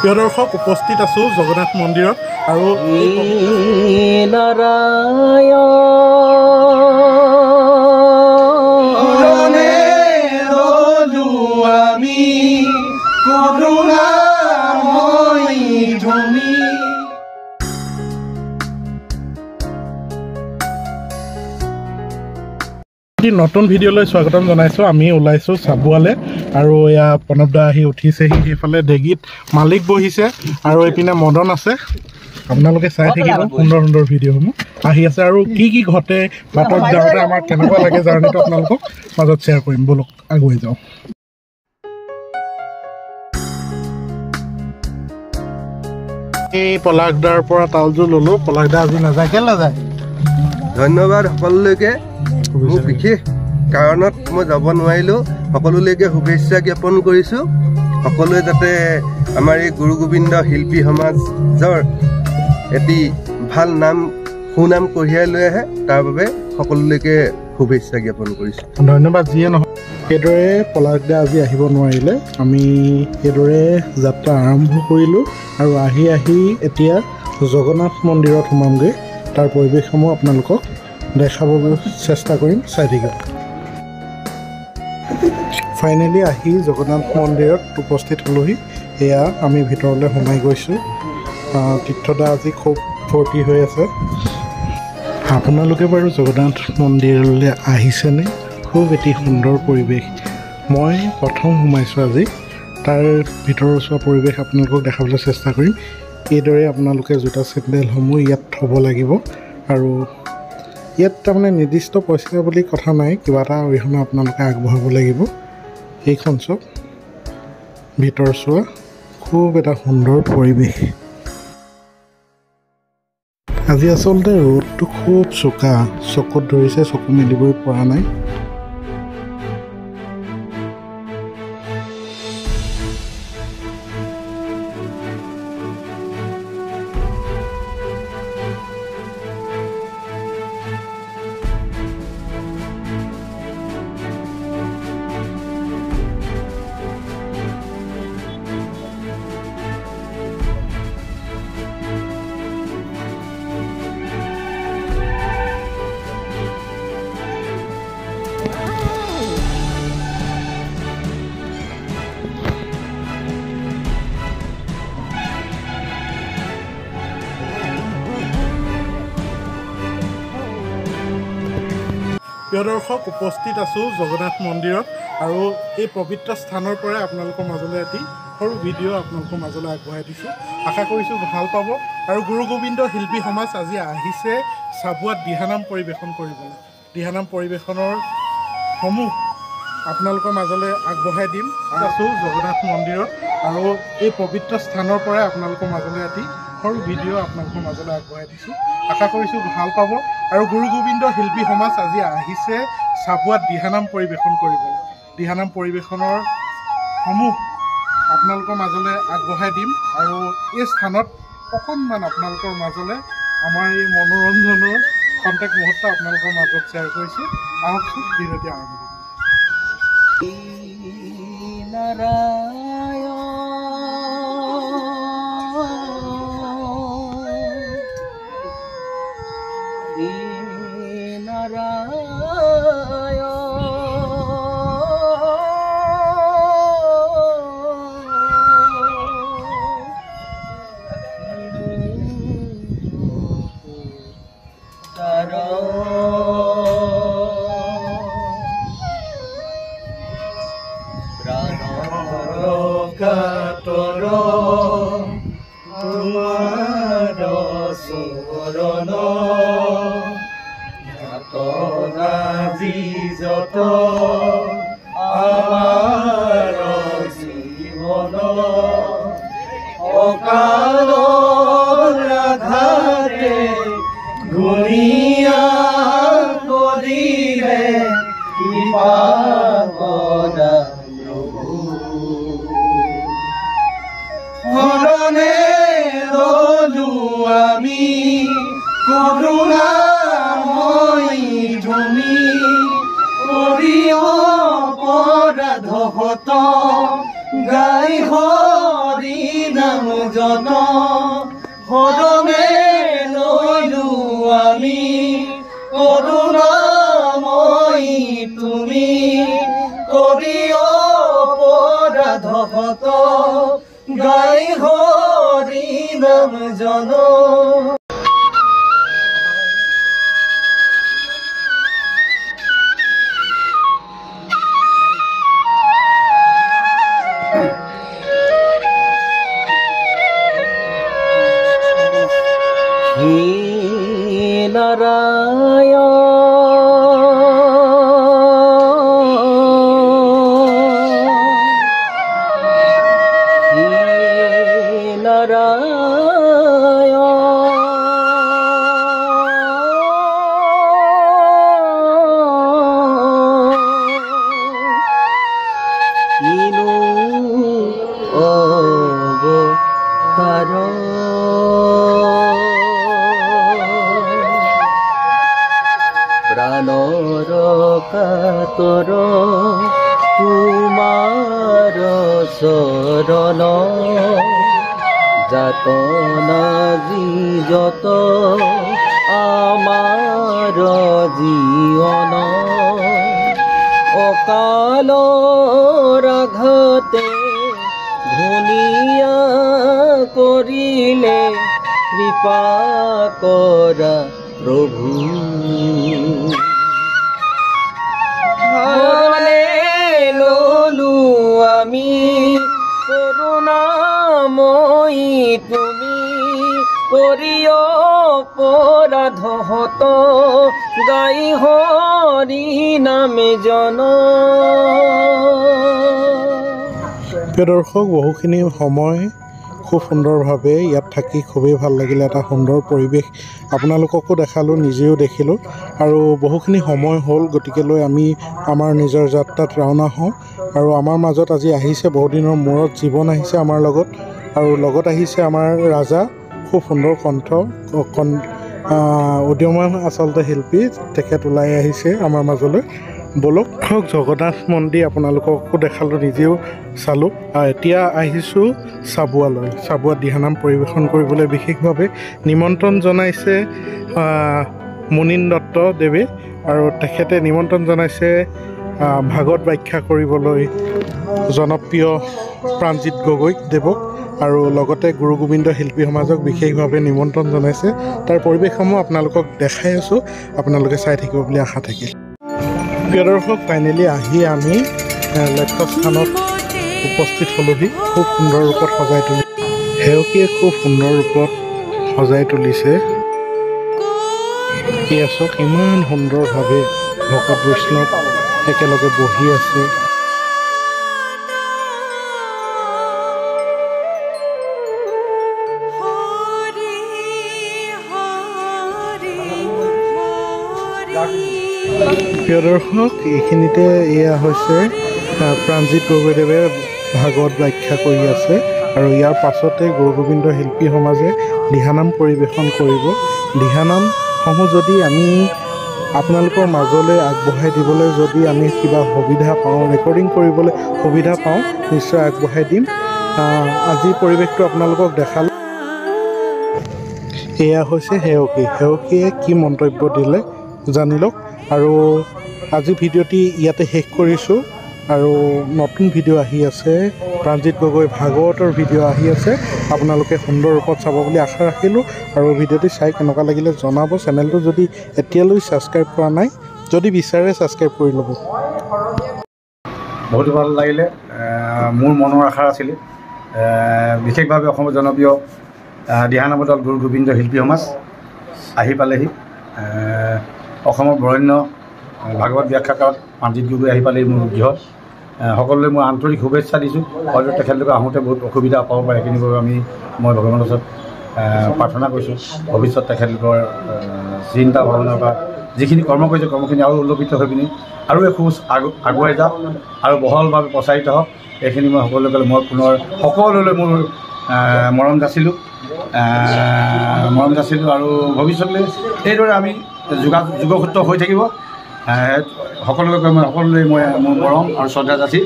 প্ৰিয় দৰ্শক উপস্থিত আছোঁ জগন্নাথ মন্দিৰত আৰু নতুন ভিডিঅ'লৈ স্বাগতম জনাইছোঁ। আমি ওলাইছোঁ চাবুৱালে আৰু এয়া প্ৰণৱদা আহি উঠিছেহি। সেইফালে ডেগিত মালিক বহিছে আৰু এইপিনে মদন আছে। আপোনালোকে চাই থাকিব সুন্দৰ সুন্দৰ ভিডিঅ'সমূহ আহি আছে আৰু কি কি ঘটে বাটত যাওঁতে আমাৰ কেনেকুৱা লাগে জাৰ্ণিটো আপোনালোকক মাজত শ্বেয়াৰ কৰিম। ব'লক আগুৱাই যাওঁ। এই পলাশদাৰ পৰা তালযোৰ ল'লোঁ। পলাশদা আজি নাযায়, কেলৈ নাযায়? ধন্যবাদ সকলোলৈকে। মোৰ বিশেষ কাৰণত মই যাব নোৱাৰিলোঁ। সকলোলৈকে শুভেচ্ছা জ্ঞাপন কৰিছোঁ। সকলোৱে যাতে আমাৰ এই গুৰু গোবিন্দ শিল্পী সমাজৰ এটি ভাল নাম সুনাম কঢ়িয়াই লৈ আহে, তাৰ বাবে সকলোলৈকে শুভেচ্ছা জ্ঞাপন কৰিছোঁ। ধন্যবাদ। যিয়ে নহয়, সেইদৰে পলাশদা আজি আহিব নোৱাৰিলে। আমি সেইদৰে যাত্ৰা আৰম্ভ কৰিলোঁ আৰু আহি এতিয়া জগন্নাথ মন্দিৰত সোমামগৈ। তাৰ পৰিৱেশসমূহ আপোনালোকক দেখাবলৈ চেষ্টা কৰিম, চাই থাকিব। ফাইনেলি আহি জগন্নাথ মন্দিৰত উপস্থিত হ'লোহি। এয়া আমি ভিতৰলৈ সোমাই গৈছোঁ। তীৰ্থদা আজি খুব ফূৰ্তি হৈ আছে। আপোনালোকে বাৰু জগন্নাথ মন্দিৰলৈ আহিছেনে? খুব এটি সুন্দৰ পৰিৱেশ। মই প্ৰথম সোমাইছোঁ আজি। তাৰ ভিতৰৰ চোৱা পৰিৱেশ আপোনালোকক দেখাবলৈ চেষ্টা কৰিম। এইদৰে আপোনালোকে জোতা চেণ্ডেলসমূহ ইয়াত থ'ব লাগিব আৰু ইয়াত তাৰমানে নিৰ্দিষ্ট পইচা বুলি কথা নাই, কিবা এটা অৰিহণা আপোনালোকে আগবঢ়াব লাগিব। এইখন চব ভিতৰ চোৱা, খুব এটা সুন্দৰ পৰিৱেশ। আজি আচলতে ৰ'দটো খুব চোকা, চকুত ধৰিছে, চকু মেলিবই পৰা নাই। প্ৰিয় দৰ্শক, উপস্থিত আছোঁ জগন্নাথ মন্দিৰত আৰু এই পবিত্ৰ স্থানৰ পৰাই আপোনালোকৰ মাজলৈ এটি সৰু ভিডিঅ' আপোনালোকৰ মাজলৈ আগবঢ়াই দিছোঁ। আশা কৰিছোঁ ভাল পাব। আৰু গুৰু গোবিন্দ শিল্পী সমাজ আজি আহিছে চাবুৱাত দিহানাম পৰিৱেশন কৰিবলৈ। দিহানাম পৰিৱেশনৰ সমূহ আপোনালোকৰ মাজলৈ আগবঢ়াই দিম। আছোঁ জগন্নাথ মন্দিৰত আৰু এই পবিত্ৰ স্থানৰ পৰাই আপোনালোকৰ মাজলৈ এটি সৰু ভিডিঅ' আপোনালোকৰ মাজলৈ আগবঢ়াই দিছোঁ। আশা কৰিছোঁ ভাল পাব। আৰু গুৰু গোবিন্দ শিল্পী সমাজ আজি আহিছে চাবুৱাত দিহানাম পৰিৱেশন কৰিবলৈ। দিহানাম পৰিৱেশনৰ সমূহ আপোনালোকৰ মাজলৈ আগবঢ়াই দিম আৰু এই স্থানত অকণমান আপোনালোকৰ মাজলৈ আমাৰ এই মনোৰঞ্জনৰ খন্তেক মুহূৰ্ত আপোনালোকৰ মাজত শ্বেয়াৰ কৰিছোঁ। আহকচোন ভিডিঅ'টি আৰম্ভ কৰোঁ। গাই হৰি না নাম জন সদমে লৈলো আমি কৰুণাময়ী তুমি কৰি অপৰাধ হত গাই হৰি নাম জন প্রাণর কাতর তোমার শরণ যাতনা যত আমার জীবন অকাল রাঘতে ধুনিয়া করিলে কৃপা করা প্রভু ললু আমি করুণাময়ী তুমি করিও অপরাধ হত গাই হরি নামে জন প্ৰিয় দৰ্শক বহুখিনি সময় খুব সুন্দৰভাৱে ইয়াত থাকি খুবেই ভাল লাগিলে এটা সুন্দৰ পৰিৱেশ আপোনালোককো দেখালোঁ নিজেও দেখিলোঁ আৰু বহুখিনি সময় হ'ল গতিকেলৈ আমি আমাৰ নিজৰ যাত্ৰাত ৰাওনা হওঁ আৰু আমাৰ মাজত আজি আহিছে বহুদিনৰ মূৰত জীৱন আহিছে আমাৰ লগত আৰু লগত আহিছে আমাৰ ৰাজা খুব সুন্দৰ কণ্ঠ উদীয়মান আচলতে শিল্পী তেখেত ওলাই আহিছে আমাৰ মাজলৈ বলক জগন্নাথ মন্দিৰ আপোনালোককো দেখালোঁ নিজেও চালোঁ আৰু এতিয়া আহিছোঁ চাবুৱালৈ চাবুৱাত দিহানাম পৰিৱেশন কৰিবলৈ বিশেষভাৱে নিমন্ত্ৰণ জনাইছে মুনীন দত্ত দেৱে আৰু তেখেতে নিমন্ত্ৰণ জনাইছে ভাগৱত ব্যাখ্যা কৰিবলৈ জনপ্ৰিয় প্ৰাণজিৎ গগৈ দেৱক আৰু লগতে গুৰু গোবিন্দ শিল্পী সমাজক বিশেষভাৱে নিমন্ত্ৰণ জনাইছে তাৰ পৰিৱেশসমূহ আপোনালোকক দেখাই আছোঁ আপোনালোকে চাই থাকিব বুলি আশা থাকিল প্ৰিয় দৰ্শক ফাইনেলি আহি আমি লক্ষ্যস্থানত উপস্থিত হ'লোহি খুব সুন্দৰ ৰূপত সজাই তুলি সেৱকীয়ে খুব সুন্দৰ ৰূপত সজাই তুলিছে এয়া চাওক ইমান সুন্দৰভাৱে ভকত বৈষ্ণৱ একেলগে বহি আছে প্ৰিয় দৰ্শক এইখিনিতে এয়া হৈছে প্ৰাণজিৎ গগৈদেৱে ভাগৱত ব্যাখ্যা কৰি আছে আৰু ইয়াৰ পাছতে গুৰু গোবিন্দ শিল্পী সমাজে দিহানাম পৰিৱেশন কৰিব দিহানামসমূহ যদি আমি আপোনালোকৰ মাজলৈ আগবঢ়াই দিবলৈ যদি আমি কিবা সুবিধা পাওঁ ৰেকৰ্ডিং কৰিবলৈ সুবিধা পাওঁ নিশ্চয় আগবঢ়াই দিম আজি পৰিৱেশটো আপোনালোকক দেখালোঁ এয়া হৈছে সেৱকীয়ে কি মন্তব্য দিলে জানি লওক আৰু আজি ভিডিঅ'টি ইয়াতে শেষ কৰিছোঁ আৰু নতুন ভিডিঅ' আহি আছে প্ৰাণজিৎ গগৈ ভাগৱতৰ ভিডিঅ' আহি আছে আপোনালোকে সুন্দৰ ৰূপত চাব বুলি আশা ৰাখিলোঁ আৰু ভিডিঅ'টি চাই কেনেকুৱা লাগিলে জনাব চেনেলটো যদি এতিয়ালৈ ছাবস্ক্ৰাইব কৰা নাই যদি বিচাৰে ছাবস্ক্ৰাইব কৰি ল'ব বহুত ভাল লাগিলে মোৰ মনৰ আশা আছিলে বিশেষভাৱে অসমৰ জনপ্ৰিয় দিহানাম দল গুৰু গোবিন্দ শিল্পী সমাজ আহি পালেহি অসমৰ বৰেণ্য ভাগৱত ব্যাখ্যাকাৰ প্ৰাণজিৎ গগৈ আহি পালেহি মোৰ গৃহ সকলোলৈ মই আন্তৰিক শুভেচ্ছা দিছোঁ হয়তো তেখেতলোকে আহোঁতে বহুত অসুবিধা পাব পাৰে সেইখিনিৰ বাবে মই ভগৱানৰ ওচৰত প্ৰাৰ্থনা কৰিছোঁ ভৱিষ্যত তেখেতলোকৰ চিন্তা ভাৱনা বা যিখিনি কৰ্ম কৰিছে কৰ্মখিনি আৰু উল্লপিত হৈ পিনি আৰু এখোজ আগুৱাই যাওক আৰু বহলভাৱে প্ৰচাৰিত হওক এইখিনি মই সকলোকে মই পুনৰ সকলোলৈ মোৰ মৰম যাচিলোঁ আৰু ভৱিষ্যতলৈ এইদৰে আমি যোগসূত্ৰ হৈ থাকিব সকলোকে মই মোৰ মৰম আৰু শ্ৰদ্ধা যাচি